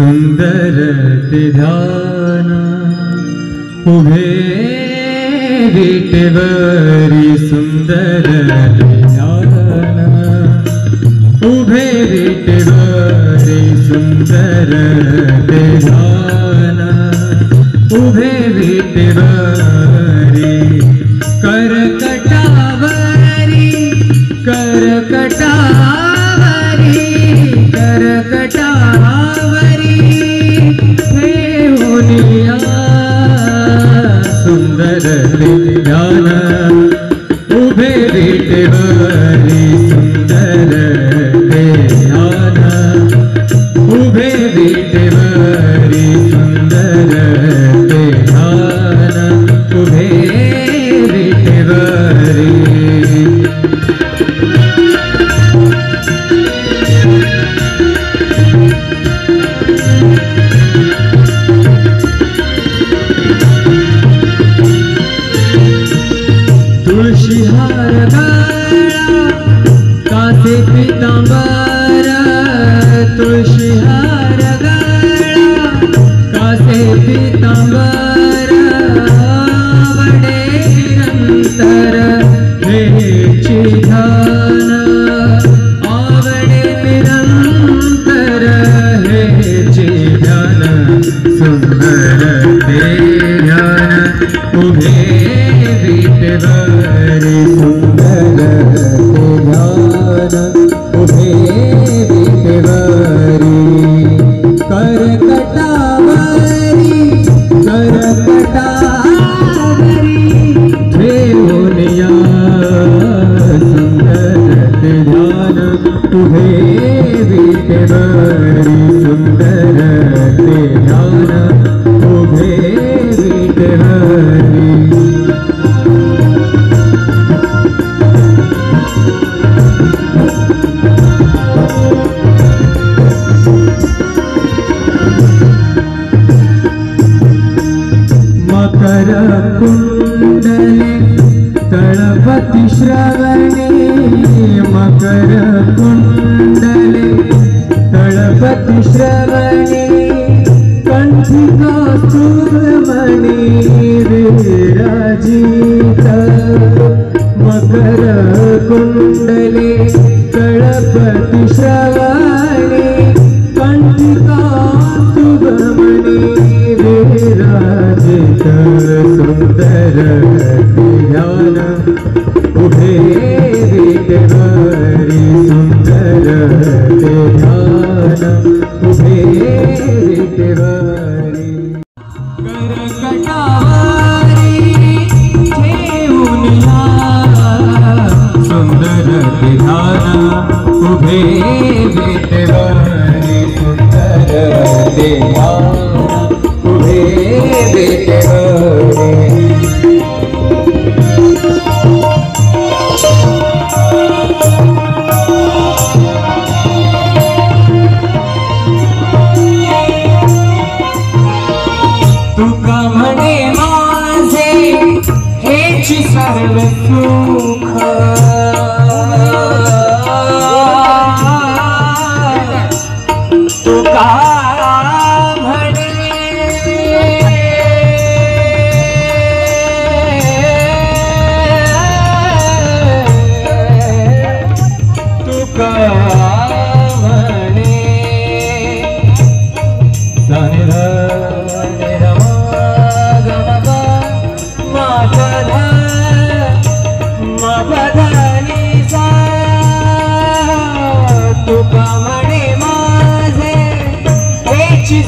सुंदर ते ध्यान उभे विटेवरी सुंदर ते ध्यान उभे विटेवरी सुंदर ते ध्यान उभे विटेवरी करकटावरी करकटावरी करकटावरी हे होनिया सुंदर ते ध्यान उभे विटेवरी सुंदर ते ध्यान उभे विटेवरी सुंदर ते ध्यान उभे विटेवरी तुळशीहार गळा कासे पितांबर तुळशीहार गळा कासे पितांबर आवडे निरंतर हेची ध्यान आवडे निरंतर हेची ध्यान सुंदर ते ध्यान उभे विटेवरी सुंदर ते ध्यान उभे विटेवरी करकटावरी करकटावरी ठेवूनिया सुंदर ते ध्यान उभे विटेवरी सुंदर ते ध्यान उभे विटेवरी मकर कुंडले तळपति श्रवणे मकर कुंडले तळपति श्रवणे कंठी कौस्तुभमणि विराजित मकर कुंडले तळपति श्रवणे कंठी कौस्तुभमणि विराजित सुंदर ते ध्यान उभे विटेवरी सुंदर ते ध्यान उभे विटेवरी करकटावरी ठेवूनिया सुंदर ते ध्यान उभे विटेवरी सुंदर ते ध्यान उभे विटेवरी तुका म्हणे माझे हेची सर्व सुख तुका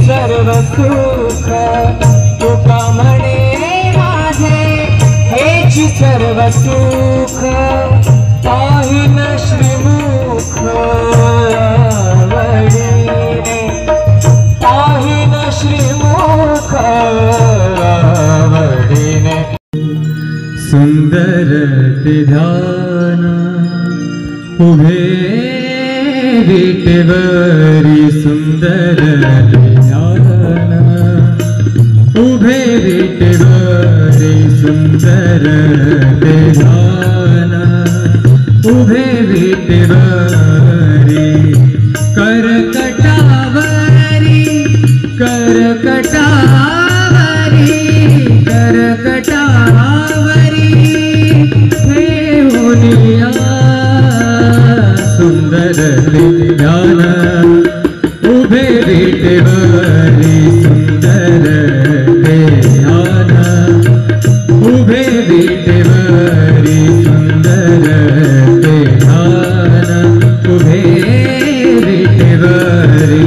सर्व सुख तुका म्हणे माझे हेची सर्व सुख पाहिन श्रीमुख वडिने पाहिन श्रीमुख वडिने सुंदर ते ध्यान उभे विटेवरी सुंदर ते ध्यान उभे विटेवरी सुंदर ते ध्यान उभे विटेवरी करकटावरी करकटावरी करकटावरी ठेवूनिया सुंदर ते ध्यान उभे विटेवरी सुंदर ते ध्यान उभे विटेवरी सुंदर ते ध्यान उभे विटेवरी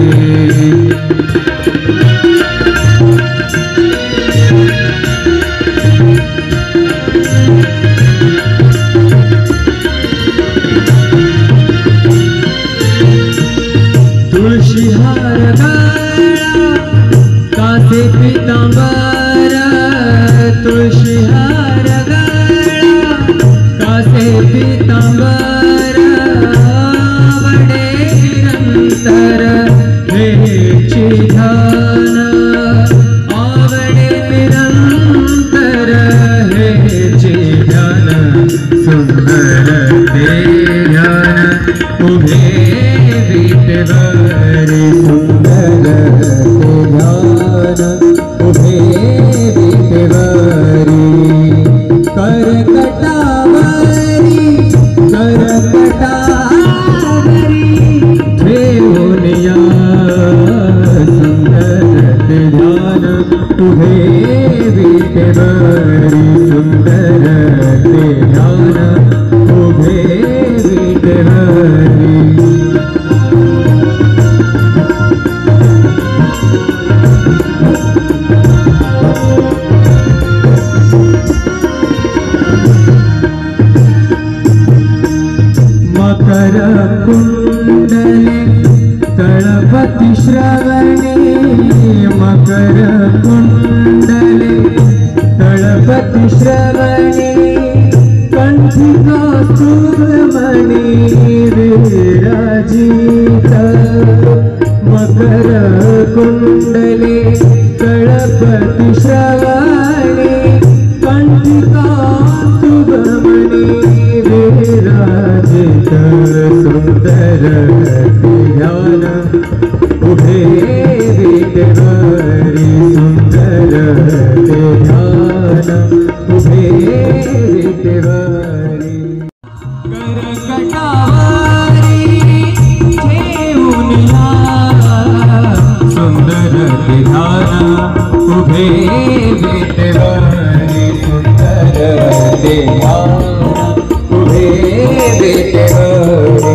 तुळशीहार गळा कासे पितांबर तुळशीहार गळा कासे पितांबर आवडे निरंतर हेची ध्यान आवडे निरंतर हेची ध्यान सुंदर ते ध्यान उभे विटेवरी सुंदर ते ध्यान उभे विटेवरी करकटावरी करकटावरी ठेवूनिया सुंदर ते ध्यान उभे विटेवरी सुंदर ते ध्यान उभे विटेवरी मकर कुंडले तळपति श्रवणे मकर कुंडले तळपति श्रवणे कंठी कौस्तुभमणि विराजित मकर कुंडले तळपति श्रवणे कंठी कौस्तुभमणि विराजित सुंदर ध्यान उभे विटेवरी सुंदर ध्यान उभे विटेवरी करकटावरी ठेवूनिया सुंदर ध्यान उभे विटेवरी सुंदर ध्यान उभे विटेवरी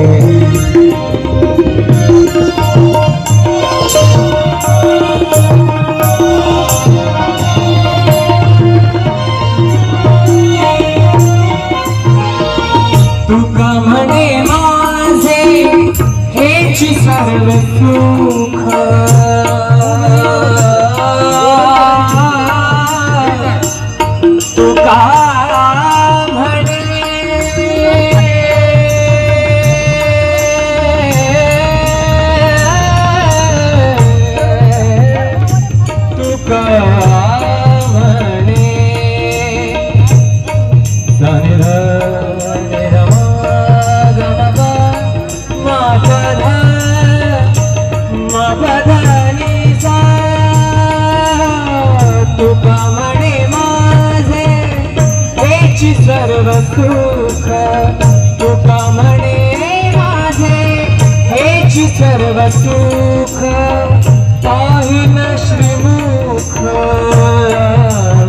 तुका म्हणे माझे हेची सर्व सुख तुका सर्व सुख तुका म्हणे माझे हेची सर्व सुख पाहिन श्रीमुख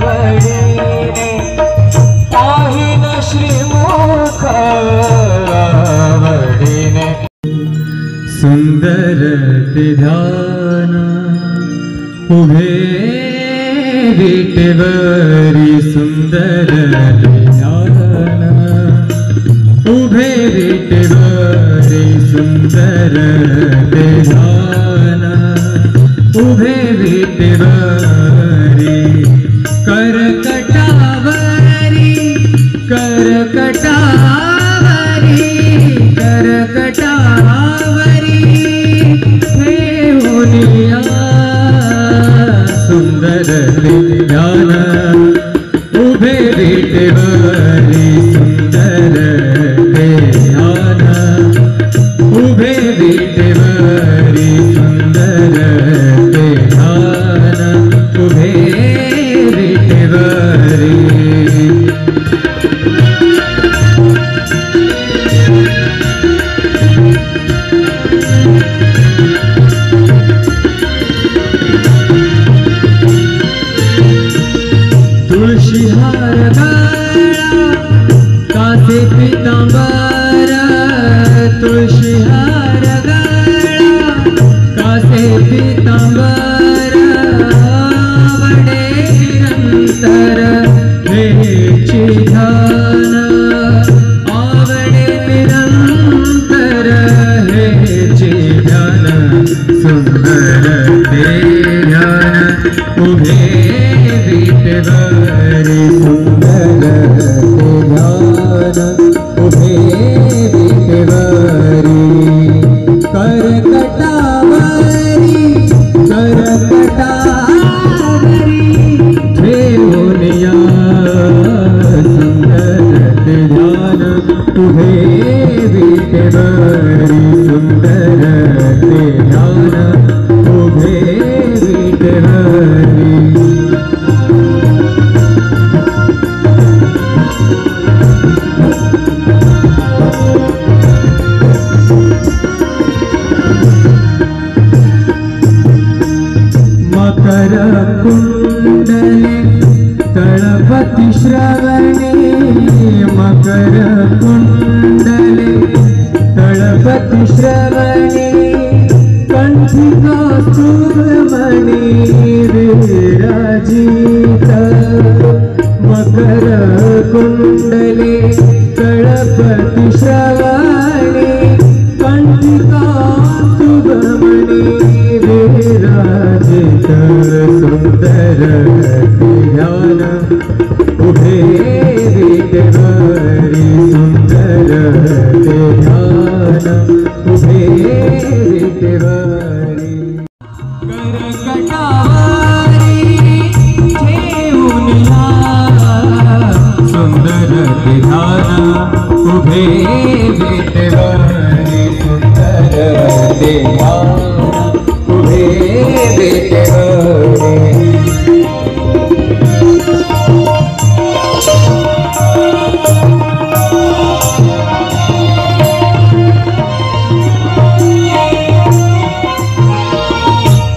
वडिने पाहिन श्रीमुख वडिने सुंदर ते ध्यान उभे विटेवरी सुंदर ध्यान उभे विटेवरी सुंदर ध्यान उभे विटेवरी करकटावरी करकटावरी करकटावरी ठेवूनिया सुंदर ध्यान उभे विटेवरी सुंदर ध्यान उभे विटेवरी सुंदर ध्यान पीतांबर आवडे निरंतर हेची ध्यान आवडे निरंतर हेची ध्यान सुंदर ते ध्यान उभे विटेवरी सुंदर ते ध्यान उभे विटेवरी करकटावरी करकटावरी ठेवून या सुंदर ते ध्यान उभे विटेवरी सुंदर ते ध्यान उभे विटेवरी मकर कुंडले तळपति श्रवणे मकर कुंडले तळपति श्रवणे कंठी कौस्तुभमणि विराजित मकर कुंडले तळपति श्रवणे कंठी कौस्तुभमणि विराजित सुंदर ध्यान उभे विटेवरी सुंदर ध्यान उभे विटेवरी करकटावरी ठेवून या सुंदर ध्यान उभे विटेवरी सुंदर ध्यान उभे विटेवरी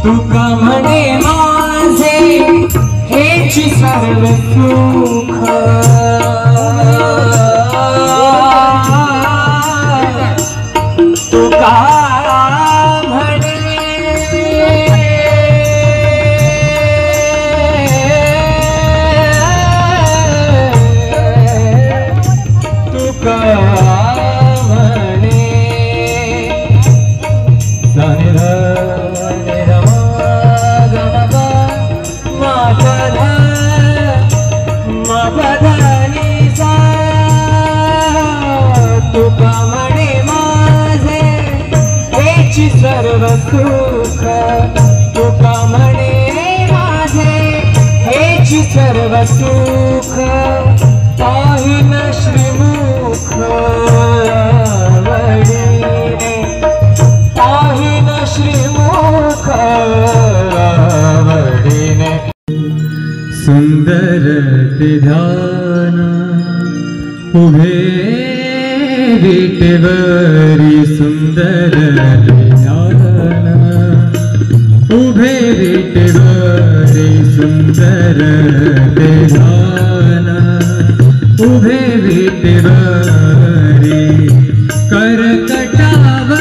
तुका म्हणे माझे हेची सर्व सुख तुका म्हणे तुका म्हणे तुका म्हणे माझे हेची सर्व सुख तुका म्हणे माझे हेची सर्व सुख पाहिन श्रीमुख वडीने पाहिन श्रीमुख वडीने सुंदर ते ध्यान उभे विटेवरी सुंदर ध्यान उभे विटेवरी सुंदर ध्यान उभे विटेवरी करकटावरी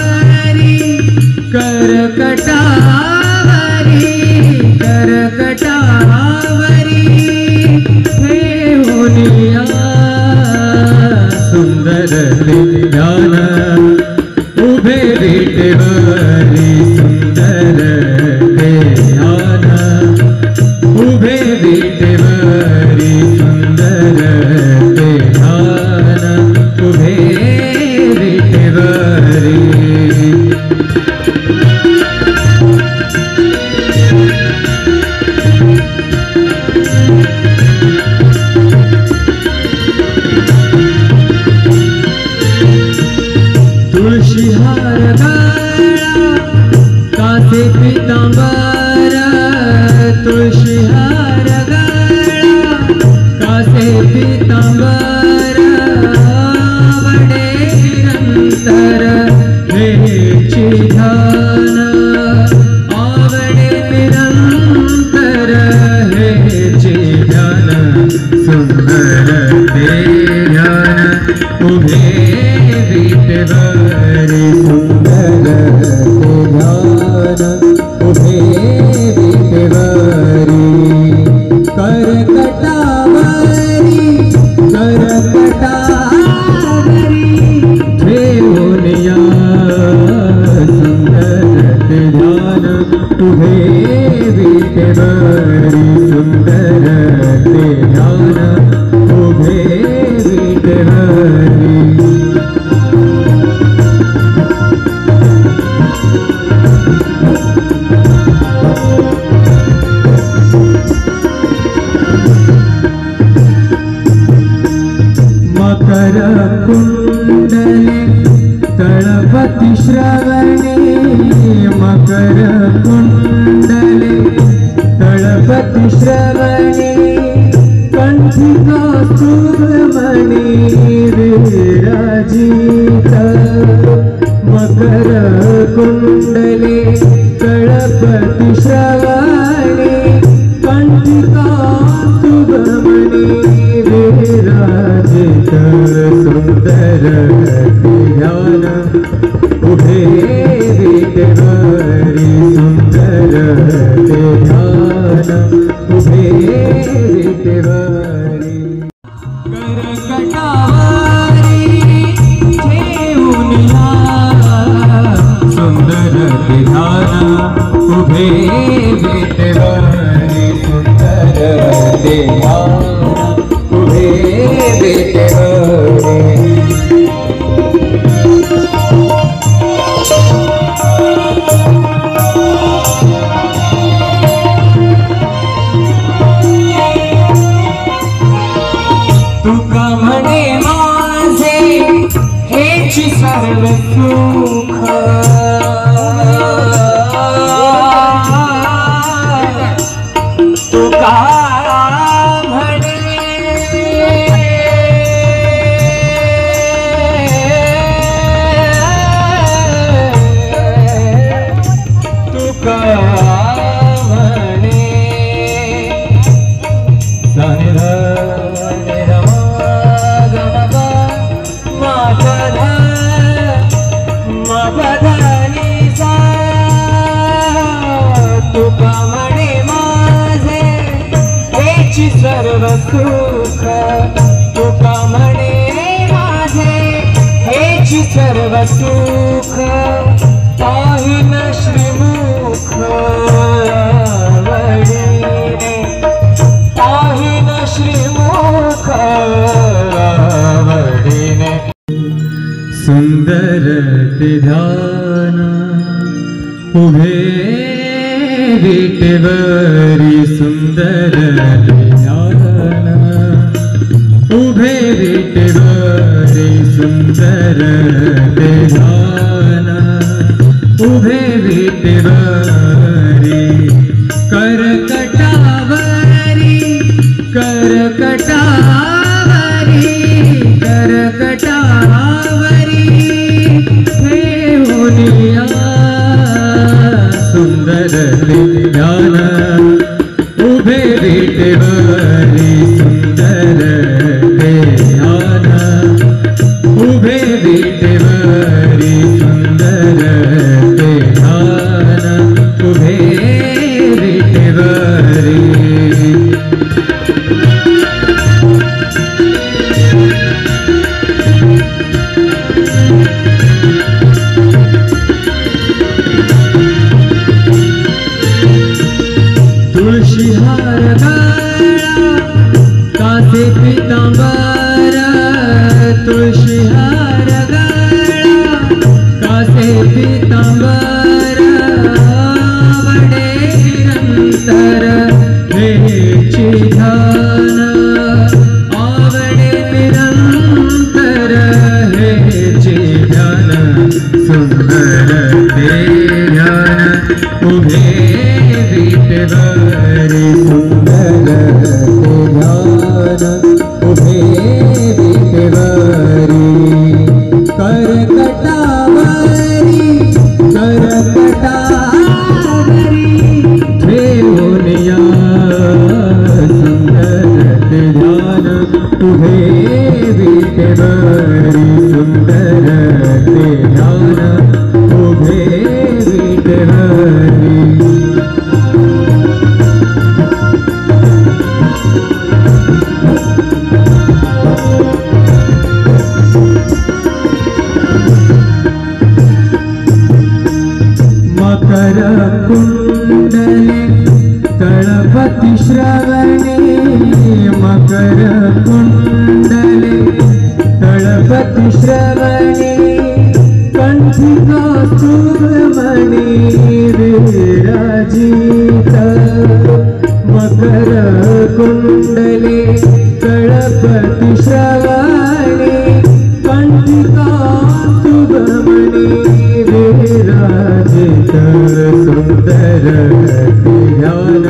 करकटावरी करकटावरी ठेवून या सुंदर ध्यान उभे विटेवरी सुंदर ध्यान उभे विटेवरी सुंदर ध्यान उभे विटेवरी तुळशी हार गळा कासे पीतांबर तुळशी हार गळा कासे पीतांबर आवडे निरंतर हेची ध्यान आवडे निरंतर हेची ध्यान सुंदर ते ध्यान उभे विटेवरी सुंदर ते ध्यान उभे विटेवरी सुंदर ते ध्यान उभे विटेवरी मकर कुंडले तळपति श्रवणे मकर कुंडले तळपति श्रवणे कंठी कौस्तुभमणि विराजित मकर कुंडले तळपति श्रवणे कंठी कौस्तुभमणि विराजित सुंदर ध्यान उभे विटेवरी सुंदर ध्यान उभे विटेवरी करकटावरी ठेवूनिया सुंदर ध्यान उभे विटेवरी सुंदर ध्यान उभे विटेवरी तुका म्हणे माझे हेची सर्व सुख तुका म्हणे तुका म्हणे तुका म्हणे माझे हेची सर्व सुख तुका म्हणे माझे हेची सर्व सुख पाहिन श्रीमुख आवडीने पाहिन श्रीमुख आवडीने सुंदर ते ध्यान उभे विटेवरी सुंदर ध्यान उभे विटेवरी सुंदर ध्यान उभे विटेवरी करकटावरी करकटावरी करकटावरी ठेवूनिया सुंदर ध्यान उभे विटेवरी सुंदर ध्यान उभे विटेवरी सुंदर ध्यान उभे विटेवरी तुळशी हार गळा कासे पीतांबर तुळशी हार गळा कासे पीतांबर आवडे निरंतर हेची ध्यान आवडे निरंतर हेची ध्यान सुंदर ते ध्यान उभे विटेवरी सुंदर ध्यान उभे विटेवरी करकटावरी करकटावरी ठेवूनिया सुंदर ध्यान उभे विटेवरी सुंदर ध्यान उभे विटेवरी तळपति श्रवणे मकर कुंडले तळपति श्रवणे कंठिका सुमणि विराजित मकर कुंडले तळपति श्रवणे कंठिका सुमणि विराजित सुंदर ध्यान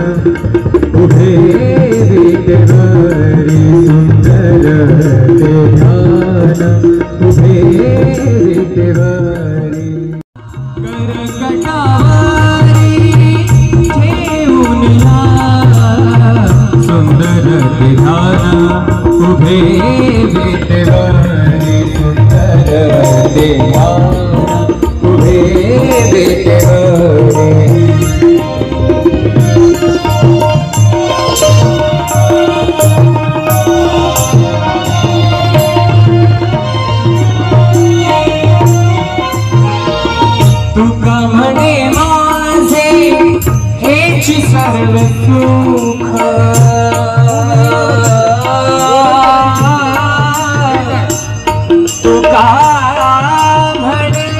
उभे विटेवरी सुंदर ध्यान उभे विटेवरी करकटावरी ठेवूनिया सुंदर ध्यान उभे विटेवरी सुंदर ध्यान उभे विटेवरी तुका म्हणे माझे हेची सर्व सुख तुका म्हणे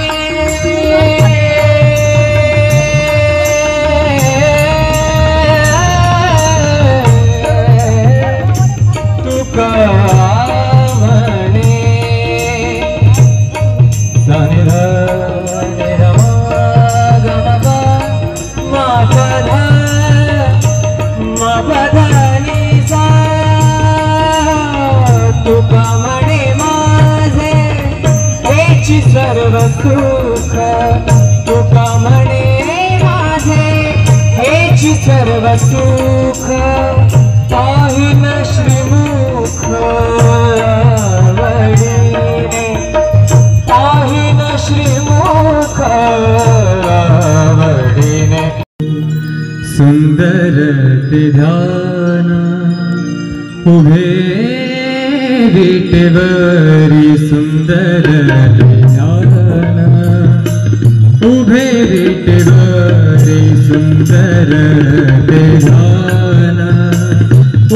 तुका म्हणे तुका म्हणे माझे हेची सर्व सुख तुका म्हणे माझे हेची सर्व सुख पाहिन श्रीमुख आवडीने पाहिन श्रीमुख आवडीने सुंदर ते ध्यान उभे विटेवरी सुंदर ध्यान उभे विटेवरी सुंदर ध्यान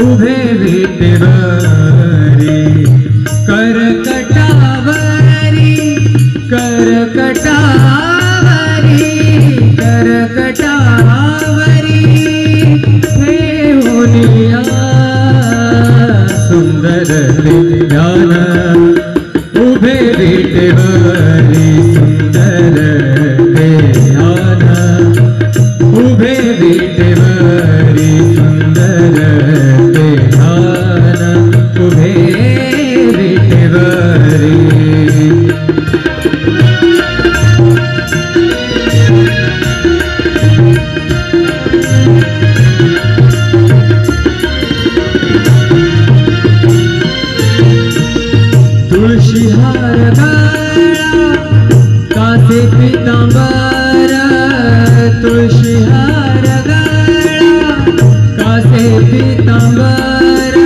उभे विटेवरी करकटावरी करकटावरी करकटावरी ठेवूनिया सुंदर ध्यान उभे विटेवरी सुंदर ध्यान उभे विटेवरी सुंदर ध्यान उभे विटेवरी तुळशी हार गळा कासे पीतांबर तुळशी हार गळा कासे पीतांबर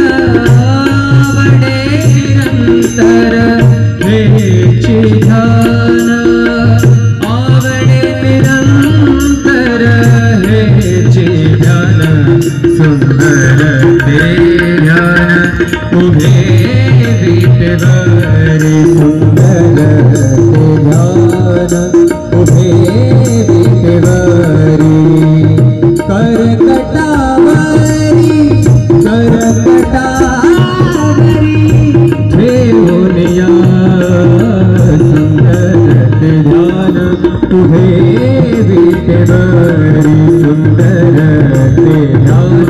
आवडे निरंतर हेची ध्यान आवडे निरंतर हेची ध्यान सुंदर ते ध्यान उभे विटेवरी सुंदर ध्यान उभे विटेवरी करकटावरी करकटावरी ठेवूनिया सुंदर ध्यान उभे विटेवरी सुंदर ध्यान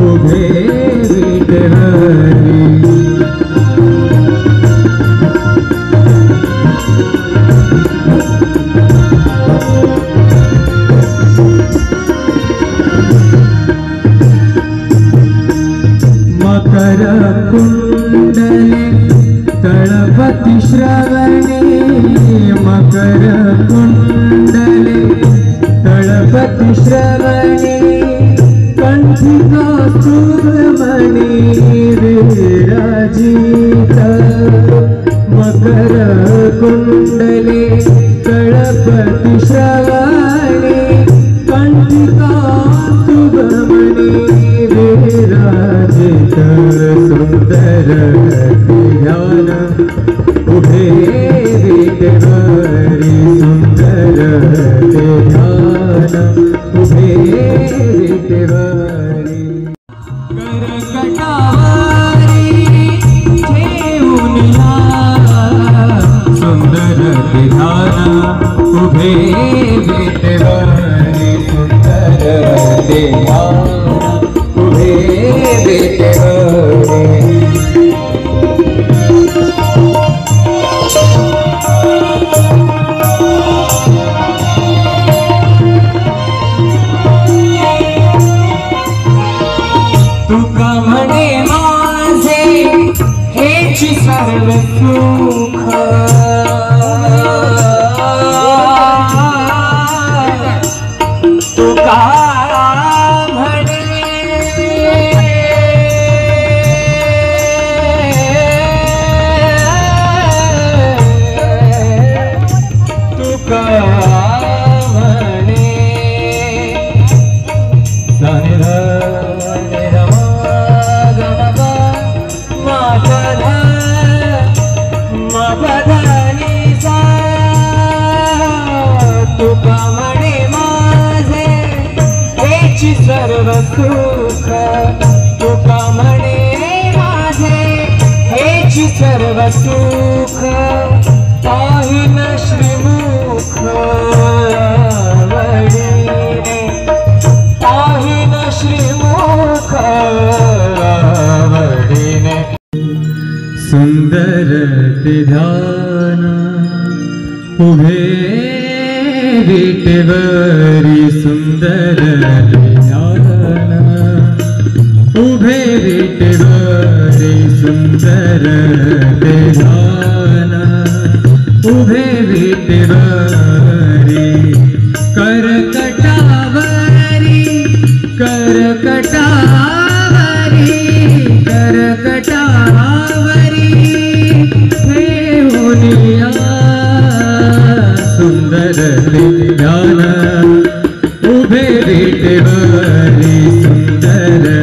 उभे विटेवरी मकर कुंडले तळपति श्रवणे मकर कुंडले तळपति श्रवणे कंठिका सुमणि विराजित मकर कुंडले तळपति श्रवणे कंठिका विटेवरी करकटावरी ठेवून या सुंदर विधान उभे विटेवरी सुंदर विधान उभे विटेवरी तुका म्हणे माझे हेच सर्व सुख तुका म्हणे तुका म्हणे तुका म्हणे माझे हेच सर्व सुख तुका म्हणे माझे हेच सर्व सुख पाहिन श्रीमुख आवडीने पाहिन श्रीमुख आवडीने सुंदर ते ध्यान उभे विटेवरी सुंदर ध्यान उभे विटेवरी सुंदर ध्यान उभे विटेवरी करकटावरी करकटावरी करकटावरी ठेवून या सुंदर ध्यान उभे विटेवरी सुंदर